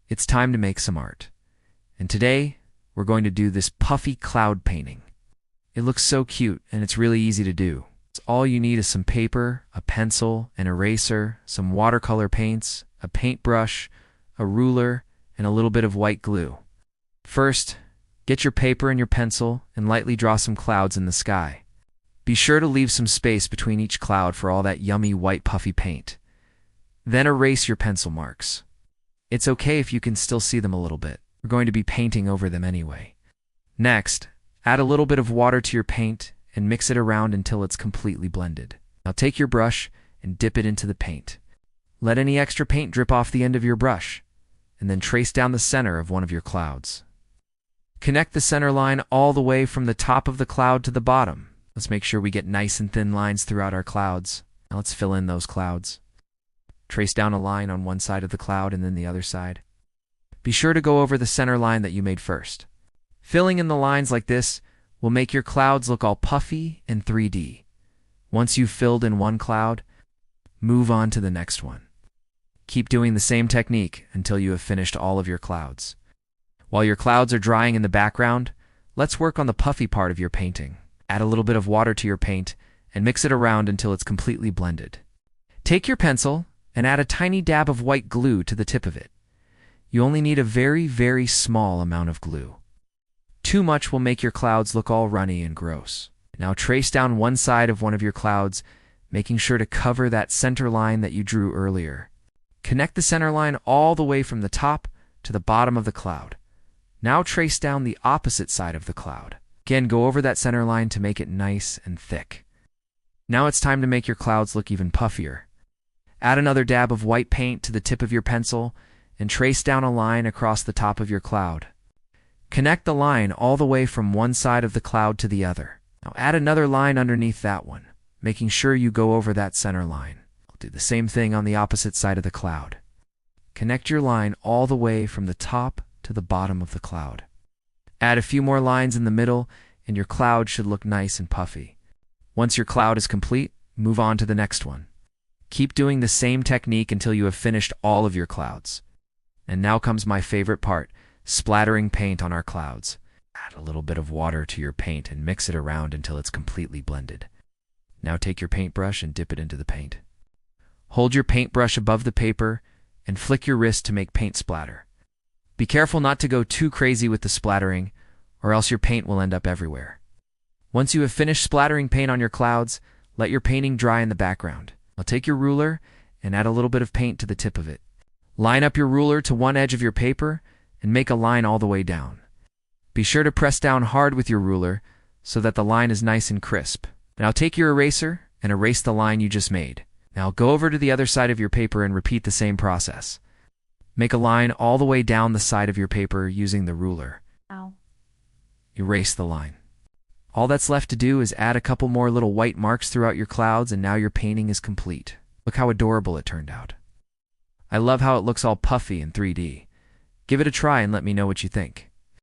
It's time to make some art. And today, we're going to do this puffy cloud painting. It looks so cute, and it's really easy to do. All you need is some paper, a pencil, an eraser, some watercolor paints, a paintbrush, a ruler, and a little bit of white glue. First, get your paper and your pencil and lightly draw some clouds in the sky. Be sure to leave some space between each cloud for all that yummy white puffy paint. Then erase your pencil marks. It's okay if you can still see them a little bit. We're going to be painting over them anyway. Next, add a little bit of water to your paint and mix it around until it's completely blended. Now take your brush and dip it into the paint. Let any extra paint drip off the end of your brush, and then trace down the center of one of your clouds. Connect the center line all the way from the top of the cloud to the bottom. Let's make sure we get nice and thin lines throughout our clouds. Now let's fill in those clouds. Trace down a line on one side of the cloud and then the other side. Be sure to go over the center line that you made first. Filling in the lines like this will make your clouds look all puffy and 3D. Once you've filled in one cloud, move on to the next one. Keep doing the same technique until you have finished all of your clouds. While your clouds are drying in the background, let's work on the puffy part of your painting. Add a little bit of water to your paint and mix it around until it's completely blended. Take your pencil and add a tiny dab of white glue to the tip of it. You only need a very, very small amount of glue. Too much will make your clouds look all runny and gross. Now trace down one side of one of your clouds, making sure to cover that center line that you drew earlier. Connect the center line all the way from the top to the bottom of the cloud. Now trace down the opposite side of the cloud. Again, go over that center line to make it nice and thick. Now it's time to make your clouds look even puffier. Add another dab of white paint to the tip of your pencil and trace down a line across the top of your cloud. Connect the line all the way from one side of the cloud to the other. Now add another line underneath that one, making sure you go over that center line. I'll do the same thing on the opposite side of the cloud. Connect your line all the way from the top to the bottom of the cloud. Add a few more lines in the middle, and your cloud should look nice and puffy. Once your cloud is complete, move on to the next one. Keep doing the same technique until you have finished all of your clouds. And now comes my favorite part, splattering paint on our clouds. Add a little bit of water to your paint and mix it around until it's completely blended. Now take your paintbrush and dip it into the paint. Hold your paintbrush above the paper and flick your wrist to make paint splatter. Be careful not to go too crazy with the splattering, or else your paint will end up everywhere. Once you have finished splattering paint on your clouds, let your painting dry in the background. Now take your ruler and add a little bit of paint to the tip of it. Line up your ruler to one edge of your paper and make a line all the way down. Be sure to press down hard with your ruler so that the line is nice and crisp. Now take your eraser and erase the line you just made. Now go over to the other side of your paper and repeat the same process. Make a line all the way down the side of your paper using the ruler. Ow. Erase the line. All that's left to do is add a couple more little white marks throughout your clouds, and now your painting is complete. Look how adorable it turned out. I love how it looks all puffy and 3D. Give it a try and let me know what you think.